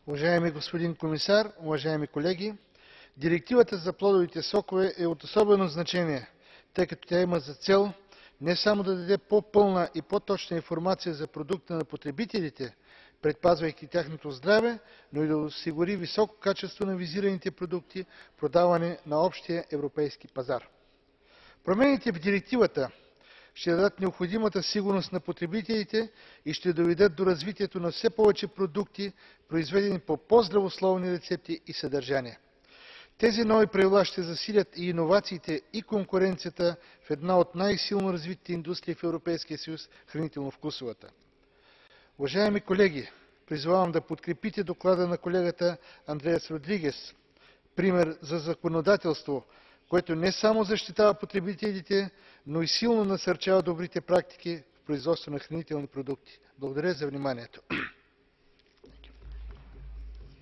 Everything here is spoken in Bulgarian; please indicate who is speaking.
Speaker 1: Уважаеми господин комисар, уважаеми колеги! Директивата за плодовите сокове е от особено значение, тъй като тя има за цел не само да даде по-пълна и по-точна информация за продукта на потребителите, предпазвайки тяхното здраве, но и да осигури високо качество на визираните продукти, продавани на общия европейски пазар. Промените в директивата ще дадат необходимата сигурност на потребителите и ще доведат до развитието на все повече продукти, произведени по по-здравословни рецепти и съдържания. Тези нови правила ще засилят и иновациите, и конкуренцията в една от най-силно развитите индустрии в Европейския съюз – хранително-вкусовата. Уважаеми колеги, призовавам да подкрепите доклада на колегата Андреас Родригес, пример за законодателство, което не само защитава потребителите, но и силно насърчава добрите практики в производството на хранителни продукти. Благодаря за вниманието.